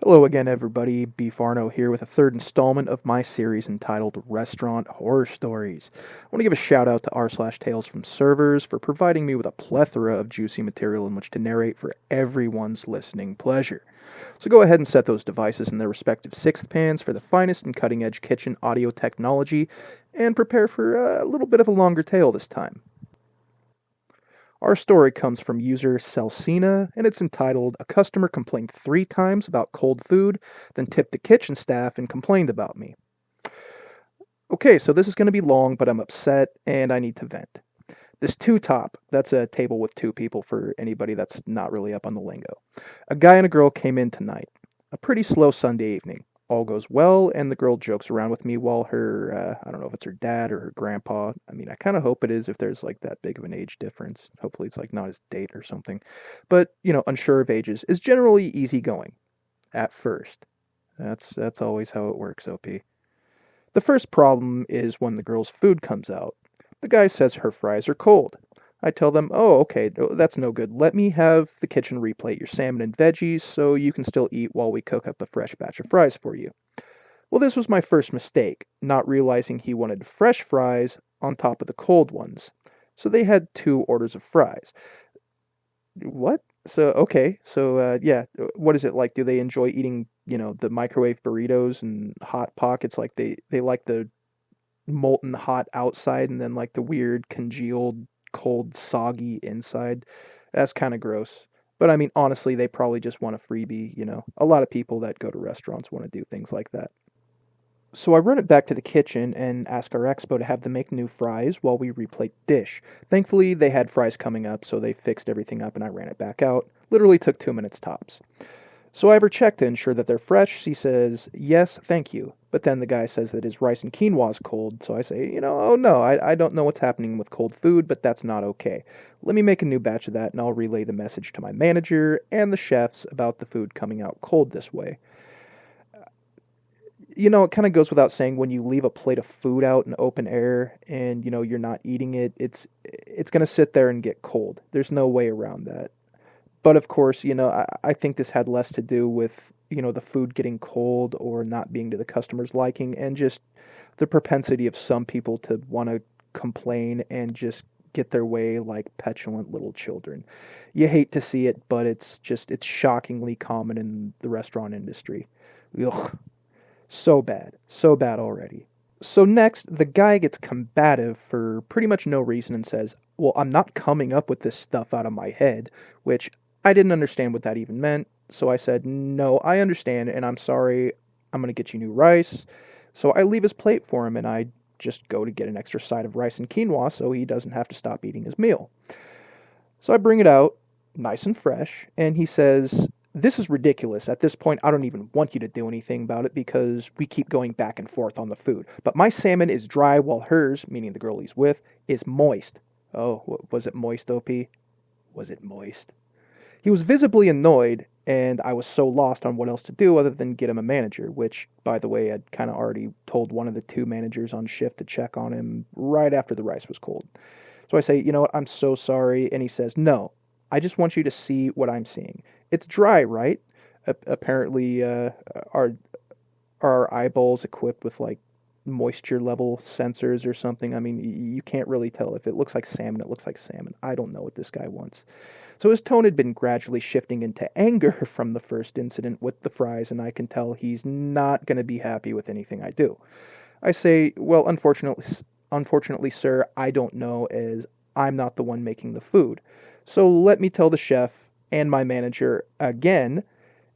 Hello again, everybody. Beef Arno here with a third installment of my series entitled Restaurant Horror Stories. I want to give a shout out to r/tales from servers for providing me with a plethora of juicy material in which to narrate for everyone's listening pleasure. So go ahead and set those devices in their respective sixth pans for the finest and cutting edge kitchen audio technology and prepare for a little bit of a longer tale this time. Our story comes from user Celsina, and it's entitled A Customer Complained 3 times about cold food, then tipped the kitchen staff and complained about me. Okay, so this is going to be long, but I'm upset and I need to vent. This two-top, that's a table with two people for anybody that's not really up on the lingo. A guy and a girl came in tonight. A pretty slow Sunday evening. All goes well, and the girl jokes around with me while I don't know if it's her dad or her grandpa. I mean, I kind of hope it is if there's like that big of an age difference. Hopefully it's like not his date or something. But, unsure of ages is generally easygoing. At first. That's always how it works, OP. The first problem is when the girl's food comes out. The guy says her fries are cold. I tell them, oh, okay, that's no good. Let me have the kitchen replate your salmon and veggies so you can still eat while we cook up a fresh batch of fries for you. Well, this was my first mistake, not realizing he wanted fresh fries on top of the cold ones. So they had 2 orders of fries. What? Yeah, what is it like? Do they enjoy eating, the microwave burritos and hot pockets? Like they like the molten hot outside and then like the weird congealed cold soggy inside. That's kind of gross. But I mean, honestly, they probably just want a freebie. A lot of people that go to restaurants want to do things like that. So I run it back to the kitchen and ask our expo to have them make new fries while we replate the dish. Thankfully, they had fries coming up, so they fixed everything up and I ran it back out. Literally took 2 minutes tops. So I ever check to ensure that they're fresh. He says, yes, thank you. But then the guy says that his rice and quinoa is cold. So I say, oh no, I don't know what's happening with cold food, but that's not okay. Let me make a new batch of that and I'll relay the message to my manager and the chefs about the food coming out cold this way. It kind of goes without saying when you leave a plate of food out in open air and, you're not eating it, it's going to sit there and get cold. There's no way around that. But of course, I think this had less to do with, the food getting cold or not being to the customer's liking and just the propensity of some people to want to complain and just get their way like petulant little children. You hate to see it, but it's shockingly common in the restaurant industry. Ugh. So bad. So bad already. So next, the guy gets combative for pretty much no reason and says, well, I'm not coming up with this stuff out of my head, which I didn't understand what that even meant. So I said, no, I understand, and I'm sorry. I'm going to get you new rice. So I leave his plate for him, and I just go to get an extra side of rice and quinoa so he doesn't have to stop eating his meal. So I bring it out, nice and fresh, and he says, this is ridiculous. At this point, I don't even want you to do anything about it because we keep going back and forth on the food. But my salmon is dry while hers, meaning the girl he's with, is moist. Oh, was it moist, OP? Was it moist? He was visibly annoyed, and I was so lost on what else to do other than get him a manager, which, by the way, I'd kind of already told one of the 2 managers on shift to check on him right after the rice was cold. So I say, you know what, I'm so sorry, and he says, no, I just want you to see what I'm seeing. It's dry, right? Apparently, are our eyeballs equipped with like moisture level sensors or something? I mean, you can't really tell. If it looks like salmon, it looks like salmon. I don't know what this guy wants. So his tone had been gradually shifting into anger from the first incident with the fries, and I can tell he's not going to be happy with anything I do. I say, well, unfortunately, sir, I don't know, as I'm not the one making the food. So let me tell the chef and my manager again.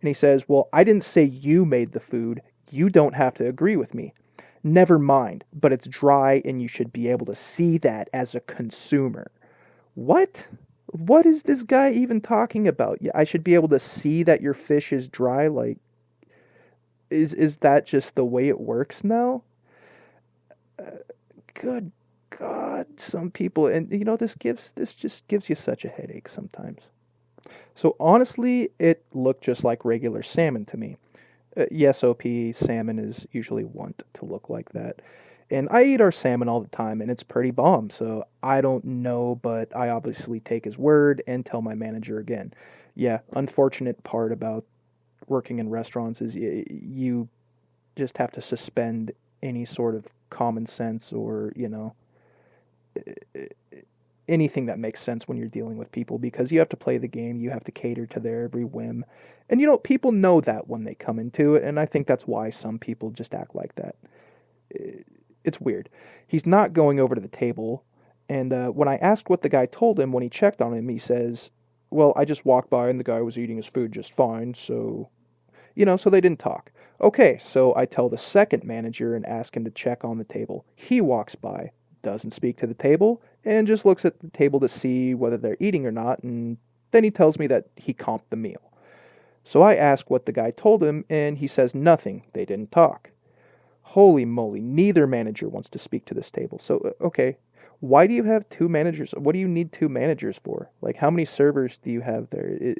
And he says, well, I didn't say you made the food. You don't have to agree with me. Never mind, but it's dry and you should be able to see that as a consumer. What? What is this guy even talking about? Yeah, I should be able to see that your fish is dry? Like, is that just the way it works now? Good God, some people, and this just gives you such a headache sometimes. So honestly, it looked just like regular salmon to me. Yes, OP, salmon is usually wont to look like that. And I eat our salmon all the time, and it's pretty bomb, so I don't know, but I obviously take his word and tell my manager again. Yeah, unfortunate part about working in restaurants is you just have to suspend any sort of common sense or, anything that makes sense when you're dealing with people because you have to play the game, you have to cater to their every whim. And people know that when they come into it, and I think that's why some people just act like that. It's weird. He's not going over to the table, and when I asked what the guy told him when he checked on him, he says, "Well, I just walked by and the guy was eating his food just fine, so so they didn't talk." Okay, so I tell the second manager and ask him to check on the table. He walks by, doesn't speak to the table, and just looks at the table to see whether they're eating or not, and then he tells me that he comped the meal. So I ask what the guy told him, and he says nothing. They didn't talk. Holy moly, neither manager wants to speak to this table. So, okay, why do you have two managers? What do you need two managers for? Like, how many servers do you have there?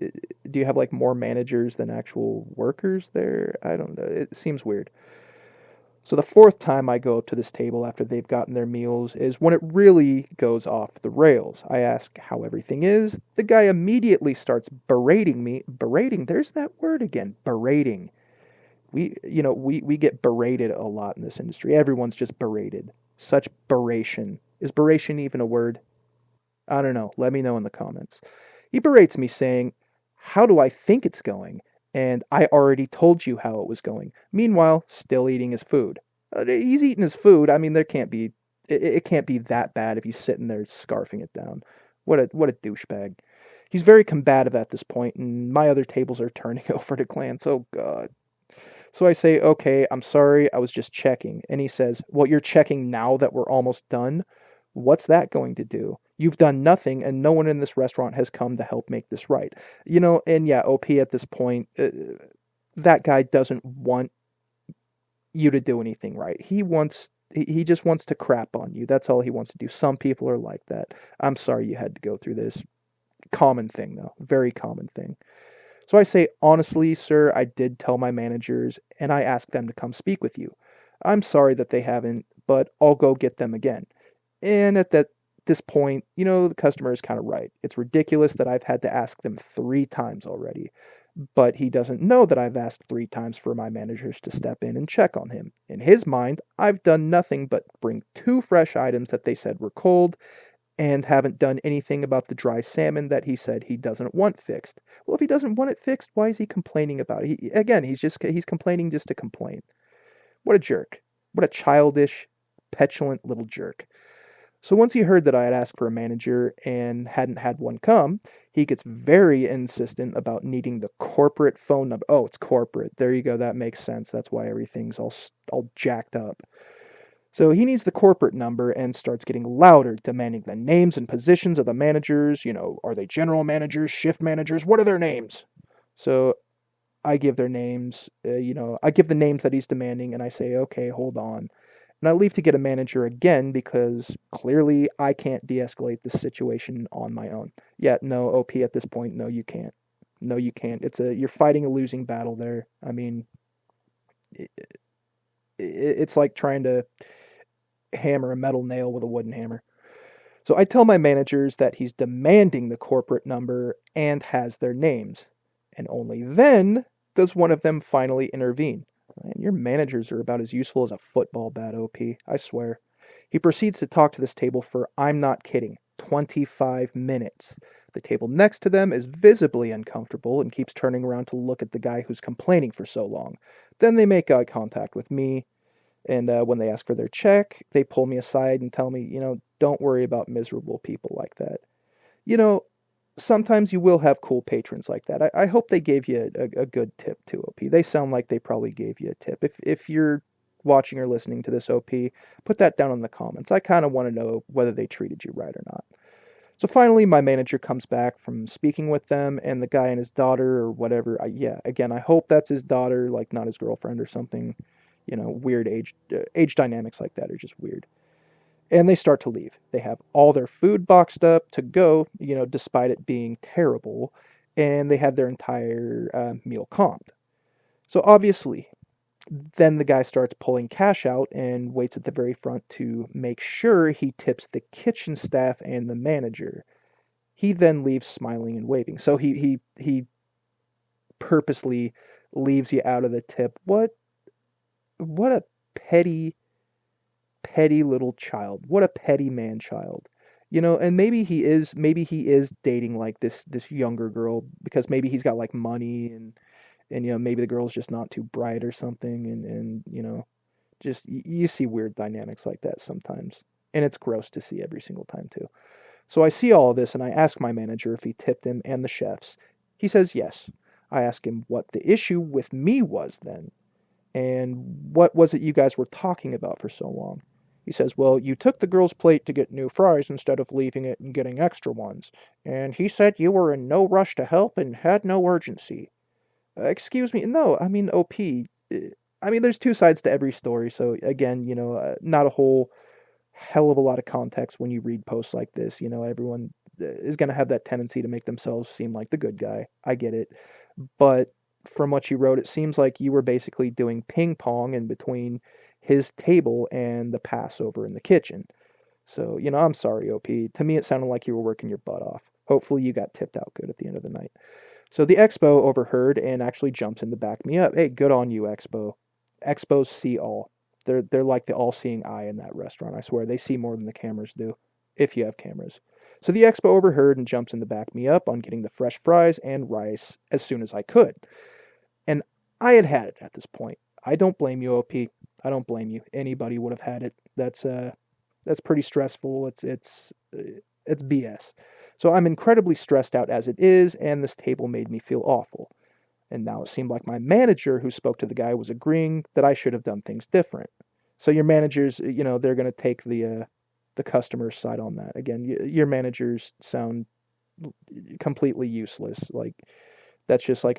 Do you have, like, more managers than actual workers there? I don't know. It seems weird. So the fourth time I go up to this table after they've gotten their meals is when it really goes off the rails. I ask how everything is. The guy immediately starts berating me. Berating, there's that word again, berating. We get berated a lot in this industry. Everyone's just berated. Such beration. Is beration even a word? I don't know. Let me know in the comments. He berates me saying, "How do I think it's going? And I already told you how it was going." Meanwhile, still eating his food. He's eating his food. I mean, there can't be, it can't be that bad if he's sitting there scarfing it down. What a douchebag. He's very combative at this point, and my other tables are turning over to glance. Oh God. So I say, "Okay, I'm sorry, I was just checking." And he says, "Well, you're checking now that we're almost done? What's that going to do? You've done nothing, and no one in this restaurant has come to help make this right." And yeah, OP at this point, that guy doesn't want you to do anything right. He just wants to crap on you. That's all he wants to do. Some people are like that. I'm sorry you had to go through this. Common thing, though. Very common thing. So I say, "Honestly, sir, I did tell my managers, and I asked them to come speak with you. I'm sorry that they haven't, but I'll go get them again." And at this point, the customer is kind of right. It's ridiculous that I've had to ask them 3 times already. But he doesn't know that I've asked 3 times for my managers to step in and check on him. In his mind, I've done nothing but bring 2 fresh items that they said were cold, and haven't done anything about the dry salmon that he said he doesn't want fixed. Well, if he doesn't want it fixed, why is he complaining about it? He's complaining just to complain. What a jerk. What a childish, petulant little jerk. So once he heard that I had asked for a manager and hadn't had one come, he gets very insistent about needing the corporate phone number. Oh, it's corporate. There you go. That makes sense. That's why everything's all jacked up. So he needs the corporate number and starts getting louder, demanding the names and positions of the managers. Are they general managers, shift managers? What are their names? So I give their names. I give the names that he's demanding, and I say, "Okay, hold on." And I leave to get a manager again because clearly I can't de-escalate this situation on my own. Yeah, no, OP at this point, no, you can't. No, you can't. You're fighting a losing battle there. I mean, it's like trying to hammer a metal nail with a wooden hammer. So I tell my managers that he's demanding the corporate number and has their names. And only then does one of them finally intervene. Man, your managers are about as useful as a football bat, OP, I swear. He proceeds to talk to this table for, I'm not kidding, 25 minutes. The table next to them is visibly uncomfortable and keeps turning around to look at the guy who's complaining for so long. Then they make eye contact with me, and when they ask for their check, they pull me aside and tell me, don't worry about miserable people like that. Sometimes you will have cool patrons like that. I hope they gave you a good tip too, OP. They sound like they probably gave you a tip. If you're watching or listening to this, OP, put that down in the comments. I kind of want to know whether they treated you right or not. So finally, my manager comes back from speaking with them, and the guy and his daughter or whatever. Again, I hope that's his daughter, like not his girlfriend or something. Weird age dynamics like that are just weird. And they start to leave. They have all their food boxed up to go, despite it being terrible. And they had their entire meal comped. So obviously, then the guy starts pulling cash out and waits at the very front to make sure he tips the kitchen staff and the manager. He then leaves smiling and waving. So he purposely leaves you out of the tip. What a petty, petty little child. What a petty man child. And maybe he is dating like this younger girl because maybe he's got like money and maybe the girl's just not too bright or something and just you see weird dynamics like that sometimes. And it's gross to see every single time too. So I see all of this and I ask my manager if he tipped him and the chefs. He says yes. I ask him what the issue with me was then. And what was it you guys were talking about for so long? He says, well, you took the girl's plate to get new fries instead of leaving it and getting extra ones. And he said you were in no rush to help and had no urgency. Excuse me, no, I mean, OP. There's two sides to every story. So again, not a whole hell of a lot of context when you read posts like this. Everyone is going to have that tendency to make themselves seem like the good guy. I get it. But from what you wrote, it seems like you were basically doing ping pong in between his table and the Passover in the kitchen. So, I'm sorry, OP. To me, it sounded like you were working your butt off. Hopefully you got tipped out good at the end of the night. So the Expo overheard and actually jumps in to back me up. Hey, good on you, Expo. Expos see all. They're like the all-seeing eye in that restaurant. I swear, they see more than the cameras do, if you have cameras. So the Expo overheard and jumps in to back me up on getting the fresh fries and rice as soon as I could. And I had it at this point. I don't blame you, OP. I don't blame you. Anybody would have had it. That's pretty stressful. It's BS. So I'm incredibly stressed out as it is, and this table made me feel awful. And now it seemed like my manager who spoke to the guy was agreeing that I should have done things different. So your managers, they're going to take the customer's side on that. Again, your managers sound completely useless. Like that's just like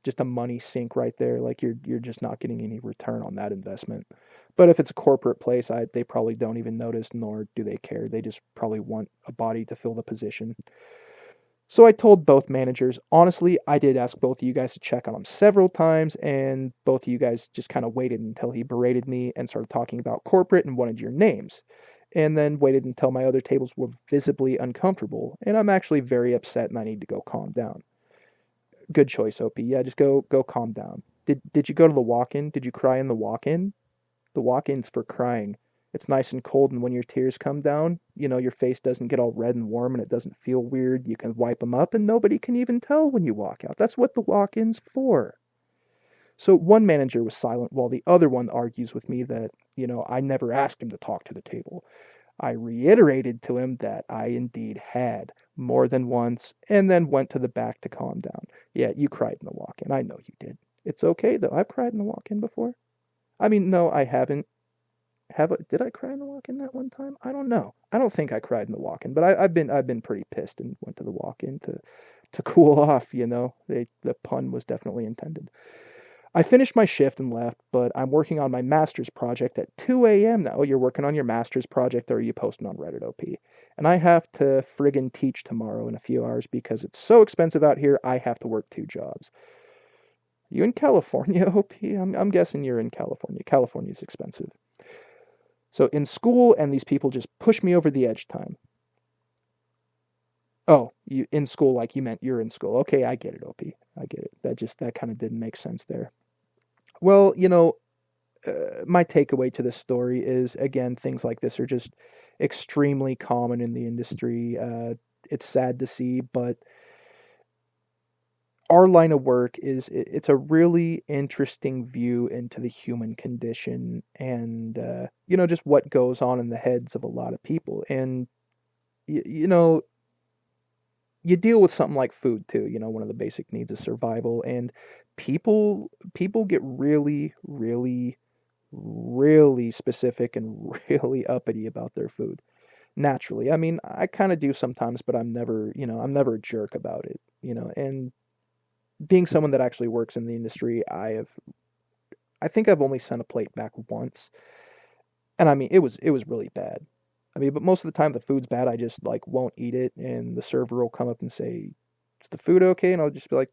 just a money sink right there. Like you're just not getting any return on that investment. But if it's a corporate place, they probably don't even notice, nor do they care. They just probably want a body to fill the position. So I told both managers, honestly, I did ask both of you guys to check on him several times, and both of you guys just kind of waited until he berated me and started talking about corporate and wanted your names. And then waited until my other tables were visibly uncomfortable, and I'm actually very upset and I need to go calm down. Good choice, OP. Yeah, just go calm down. Did you go to the walk-in? Did you cry in the walk-in? The walk-in's for crying. It's nice and cold, and when your tears come down, your face doesn't get all red and warm and it doesn't feel weird. You can wipe them up and nobody can even tell when you walk out. That's what the walk-in's for. So one manager was silent while the other one argues with me that, I never asked him to talk to the table. I reiterated to him that I indeed had more than once and then went to the back to calm down. Yeah, you cried in the walk-in. I know you did. It's okay, though. I've cried in the walk-in before. No, I haven't. Did I cry in the walk-in that one time? I don't know. I don't think I cried in the walk-in, but I've been pretty pissed and went to the walk-in to cool off. The pun was definitely intended. I finished my shift and left, but I'm working on my master's project at 2 a.m. now. You're working on your master's project, or are you posting on Reddit, OP? And I have to friggin' teach tomorrow in a few hours because it's so expensive out here. I have to work 2 jobs. You in California, OP? I'm guessing you're in California. California's expensive. So in school, and these people just push me over the edge time. Oh, you in school like you meant you're in school. Okay, I get it, OP. I get it. That kind of didn't make sense there. Well, my takeaway to this story is, again, things like this are just extremely common in the industry. It's sad to see, but our line of work it's a really interesting view into the human condition and, just what goes on in the heads of a lot of people. And, you deal with something like food too, one of the basic needs of survival, and people get really, really, really specific and really uppity about their food. Naturally. I kind of do sometimes, but I'm never a jerk about it, and being someone that actually works in the industry, I think I've only sent a plate back once. And it was really bad. But most of the time the food's bad, I just won't eat it, and the server will come up and say, "Is the food okay?" And I'll just be like,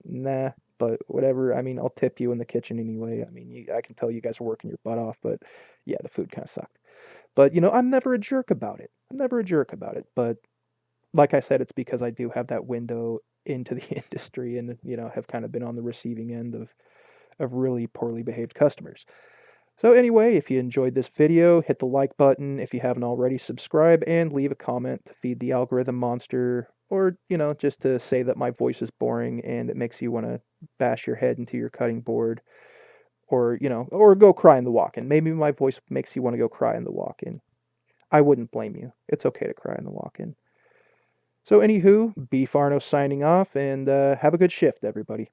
"Nah, but whatever. I'll tip you in the kitchen anyway. I can tell you guys are working your butt off, but yeah, the food kind of sucked." But I'm never a jerk about it. But like I said, it's because I do have that window into the industry and, have kind of been on the receiving end of really poorly behaved customers. So anyway, if you enjoyed this video, hit the like button. If you haven't already, subscribe and leave a comment to feed the algorithm monster, or, just to say that my voice is boring and it makes you want to bash your head into your cutting board, or, or go cry in the walk-in. Maybe my voice makes you want to go cry in the walk-in. I wouldn't blame you. It's okay to cry in the walk-in. So anywho, Beef Arno signing off, and have a good shift, everybody.